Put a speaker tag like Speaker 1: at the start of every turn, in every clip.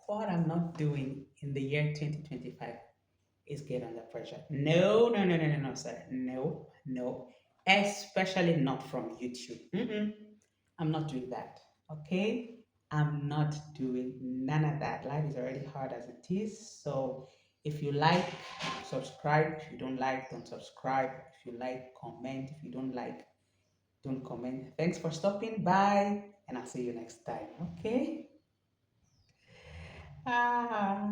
Speaker 1: what I'm not doing in the year 2025 is get under pressure. No, no, no, no, no, no, sir. No, no. Especially not from YouTube. Mm-mm. I'm not doing that. Okay? I'm not doing none of that. Life is already hard as it is. So if you like, subscribe. If you don't like, don't subscribe. If you like, comment. If you don't like, don't comment. Thanks for stopping by, and I'll see you next time. Okay? Ah.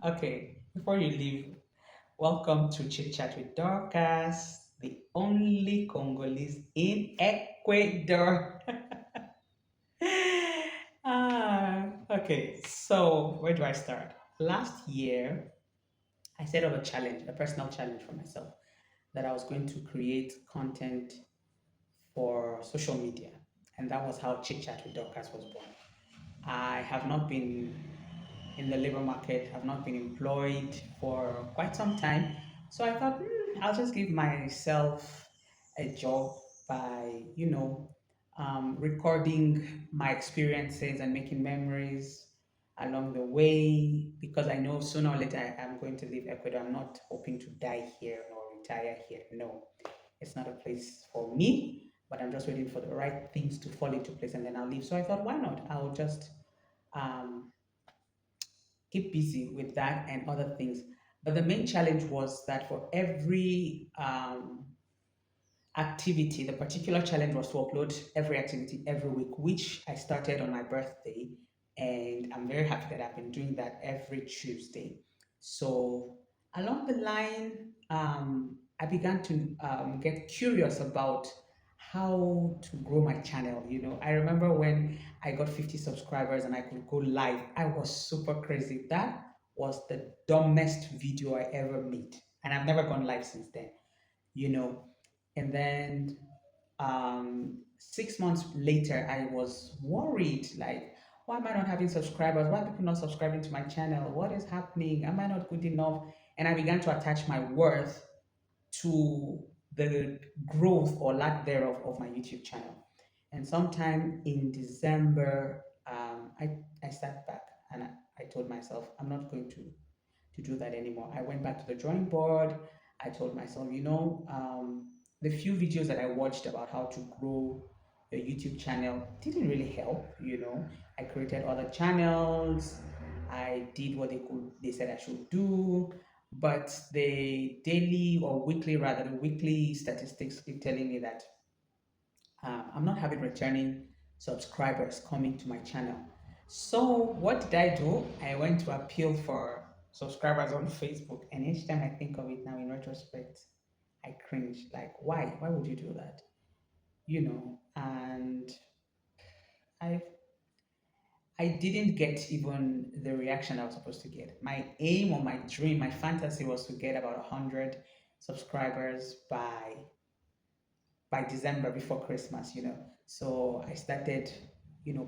Speaker 1: Okay, before you leave, welcome to Chit Chat with Dorcas, the only Congolese in Ecuador. Okay, so where do I start? Last year, I set up a challenge, a personal challenge for myself, that I was going to create content for social media. And that was how Chit Chat with Dorcas was born. I have not been in the labor market, have not been employed for quite some time. So I thought, I'll just give myself a job by, recording my experiences and making memories along the way because I know sooner or later I'm going to leave Ecuador. I'm not hoping to die here or retire here. No, it's not a place for me, but I'm just waiting for the right things to fall into place and then I'll leave. So I thought, why not? I'll just um, keep busy with that and other things. But the main challenge was that for every activity, the particular challenge was to upload every activity every week, which I started on my birthday. And I'm very happy that I've been doing that every Tuesday. So along the line, I began to get curious about how to grow my channel. I remember when I got 50 subscribers and I could go live, I was super crazy. That was the dumbest video I ever made. And I've never gone live since then, you know. And then 6 months later, I was worried like, why am I not having subscribers? Why are people not subscribing to my channel? What is happening? Am I not good enough? And I began to attach my worth to the growth or lack thereof of my YouTube channel. And sometime in December, I sat back and I told myself, I'm not going to do that anymore. I went back to the drawing board. I told myself, the few videos that I watched about how to grow your YouTube channel didn't really help. I created other channels. I did what they said I should do. But the daily or weekly, rather, the weekly statistics keep telling me that I'm not having returning subscribers coming to my channel. So what did I do? I went to appeal for subscribers on Facebook, and each time I think of it now in retrospect, I cringe. Like, why? Why would you do that? And I I didn't get even the reaction I was supposed to get. My aim or my dream, my fantasy was to get about 100 subscribers by December before Christmas. So I started,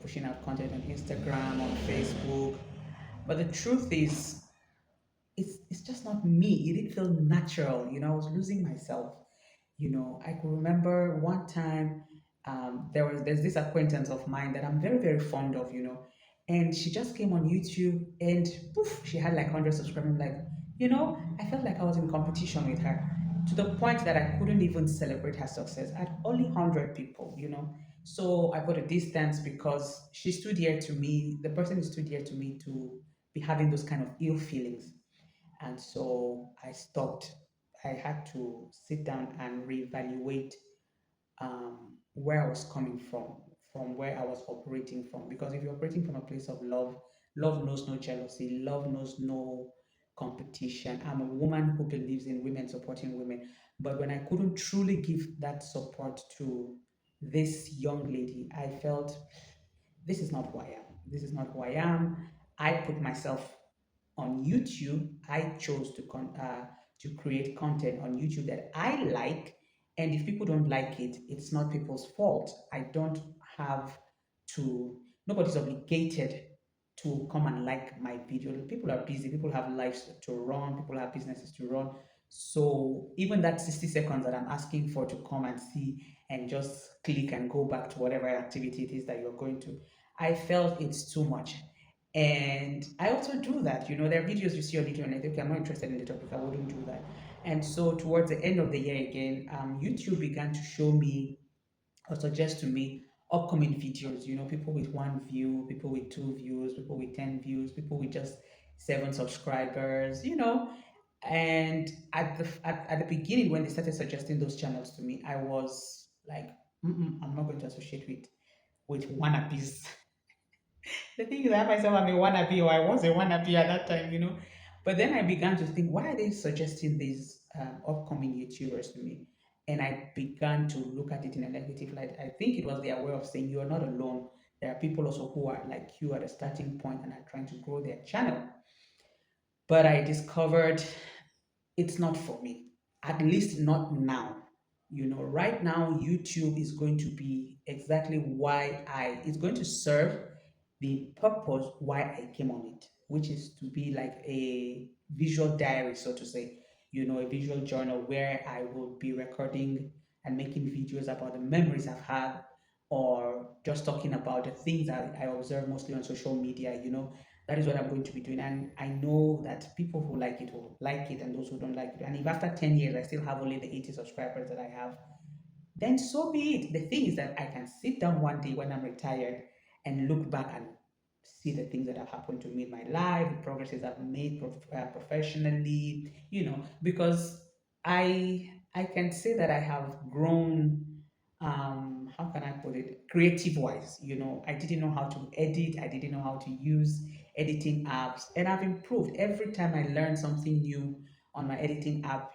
Speaker 1: pushing out content on Instagram, on Facebook. But the truth is, it's just not me. It didn't feel natural. I was losing myself. I could remember one time there's this acquaintance of mine that I'm very, very fond of. And she just came on YouTube and poof, she had like 100 subscribers. Like, I felt like I was in competition with her to the point that I couldn't even celebrate her success. I had only 100 people. So I put a distance because she stood here to me, the person who stood here to me to be having those kind of ill feelings. And so I stopped. I had to sit down and reevaluate where I was coming from where I was operating from. Because if you're operating from a place of love, love knows no jealousy, love knows no competition. I'm a woman who believes in women supporting women. But when I couldn't truly give that support to this young lady, I felt this is not who I am. This is not who I am. I put myself on YouTube. I chose to create content on YouTube that I like, and if people don't like it, it's not people's fault. I don't have to Nobody's obligated to come and like my video. People are busy, people have lives to run, people have businesses to run. So even that 60 seconds that I'm asking for to come and see and just click and go back to whatever activity it is that you're going to, I felt it's too much. And I also do that. There are videos you see on YouTube and I think, okay, I'm not interested in the topic, I wouldn't do that. And so towards the end of the year again, YouTube began to show me or suggest to me upcoming videos. People with one view, people with two views, people with 10 views, people with just seven subscribers. And at the beginning, when they started suggesting those channels to me, I was like, mm-mm, I'm not going to associate with wannabes. The thing is, I myself am a wannabe, or I was a wannabe at that time. But then I began to think, why are they suggesting these upcoming YouTubers to me? And I began to look at it in a negative light. I think it was their way of saying you are not alone. There are people also who are like you at a starting point and are trying to grow their channel. But I discovered it's not for me, at least not now. Right now, YouTube is going to be exactly it's going to serve the purpose why I came on it, which is to be like a visual diary, so to say, a visual journal where I will be recording and making videos about the memories I've had, or just talking about the things that I observe mostly on social media. That is what I'm going to be doing. And I know that people who like it will like it, and those who don't like it. And if after 10 years I still have only the 80 subscribers that I have, then so be it. The thing is that I can sit down one day when I'm retired and look back and see the things that have happened to me in my life, the progresses I've made professionally, because I can say that I have grown. How can I put it? Creative wise, I didn't know how to edit. I didn't know how to use editing apps, and I've improved every time I learn something new on my editing app.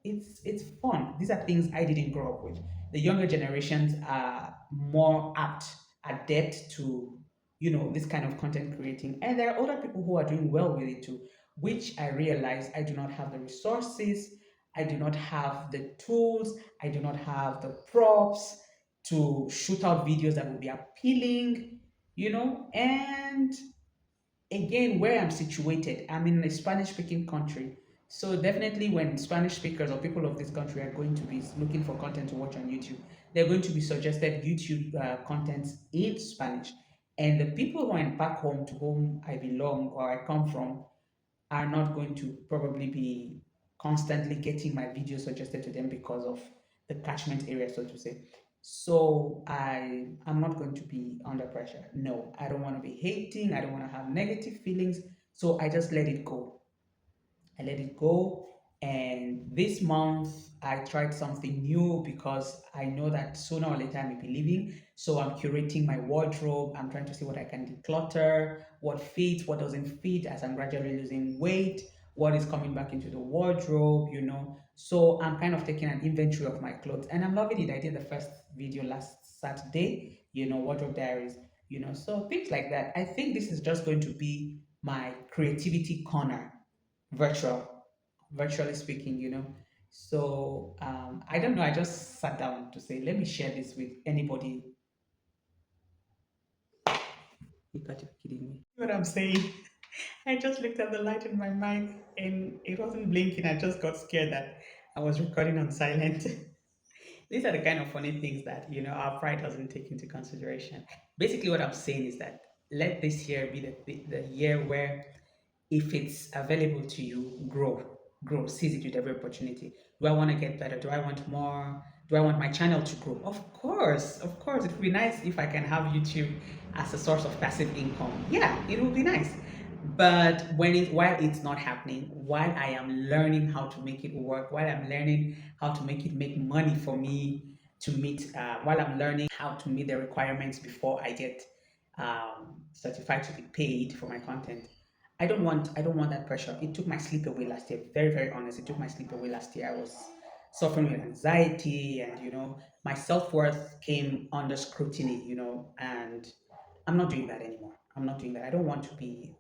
Speaker 1: It's fun. These are things I didn't grow up with. The younger generations are more adept to this kind of content creating, and there are older people who are doing well with it too, which I realize I do not have the resources, I do not have the tools, I do not have the props to shoot out videos that will be appealing, and again, where I'm situated, I'm in a Spanish speaking country. So definitely when Spanish speakers or people of this country are going to be looking for content to watch on YouTube, they're going to be suggested YouTube contents in Spanish. And the people who are back home to whom I belong or I come from are not going to probably be constantly getting my videos suggested to them because of the catchment area, so to say. So I'm not going to be under pressure. No, I don't want to be hating. I don't want to have negative feelings. So I just let it go. I let it go. And this month, I tried something new because I know that sooner or later I may be leaving. So I'm curating my wardrobe. I'm trying to see what I can declutter, what fits, what doesn't fit as I'm gradually losing weight, what is coming back into the wardrobe. So I'm kind of taking an inventory of my clothes and I'm loving it. I did the first video last Saturday, wardrobe diaries. So things like that. I think this is just going to be my creativity corner virtual virtually speaking. So I don't know, I just sat down to say let me share this with anybody. You got to be kidding me. What I'm saying. I just looked at the light in my mic and it wasn't blinking. I just got scared that I was recording on silent. These are the kind of funny things that our pride doesn't take into consideration. Basically what I'm saying is that let this year be the year where if it's available to you, grow, seize it with every opportunity. Do I want to get better? Do I want more? Do I want my channel to grow? Of course, it would be nice if I can have YouTube as a source of passive income. Yeah, it would be nice. But while it's not happening, while I am learning how to make it work, while I'm learning how to make it make money for me to meet, while I'm learning how to meet the requirements before I get certified to be paid for my content, I don't want that pressure. It took my sleep away last year. Very, very honest. It took my sleep away last year. I was suffering with anxiety and my self-worth came under scrutiny, and I'm not doing that anymore. I'm not doing that. I don't want to be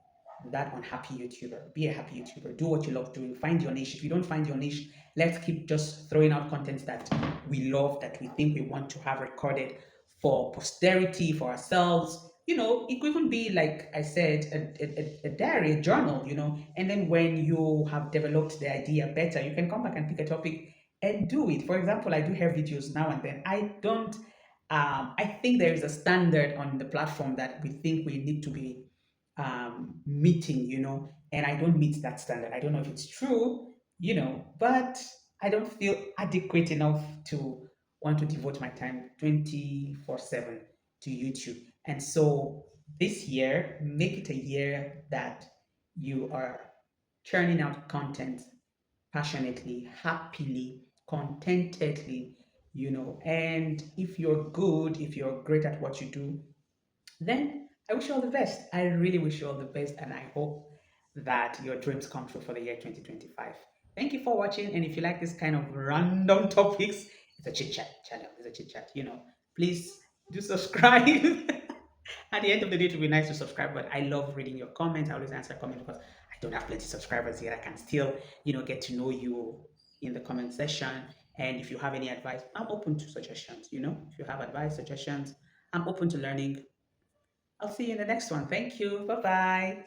Speaker 1: that unhappy YouTuber. Be a happy YouTuber. Do what you love doing. Find your niche. If you don't find your niche, let's keep just throwing out content that we love, that we think we want to have recorded for posterity, for ourselves. it could even be like I said, a diary, a journal, and then when you have developed the idea better, you can come back and pick a topic and do it. For example, I do hair videos now and then. I don't, I think there is a standard on the platform that we think we need to be meeting, and I don't meet that standard. I don't know if it's true, but I don't feel adequate enough to want to devote my time 24/7 to YouTube. And so this year, make it a year that you are churning out content passionately, happily, contentedly, and if you're good, if you're great at what you do, then I wish you all the best. I really wish you all the best, and I hope that your dreams come true for the year 2025. Thank you for watching, and if you like this kind of random topics, it's a chit chat channel. It's a chit chat. Please do subscribe. At the end of the day, it would be nice to subscribe, but I love reading your comments. I always answer comments because I don't have plenty of subscribers yet. I can still, get to know you in the comment section. And if you have any advice, I'm open to suggestions. If you have advice, suggestions, I'm open to learning. I'll see you in the next one. Thank you. Bye bye.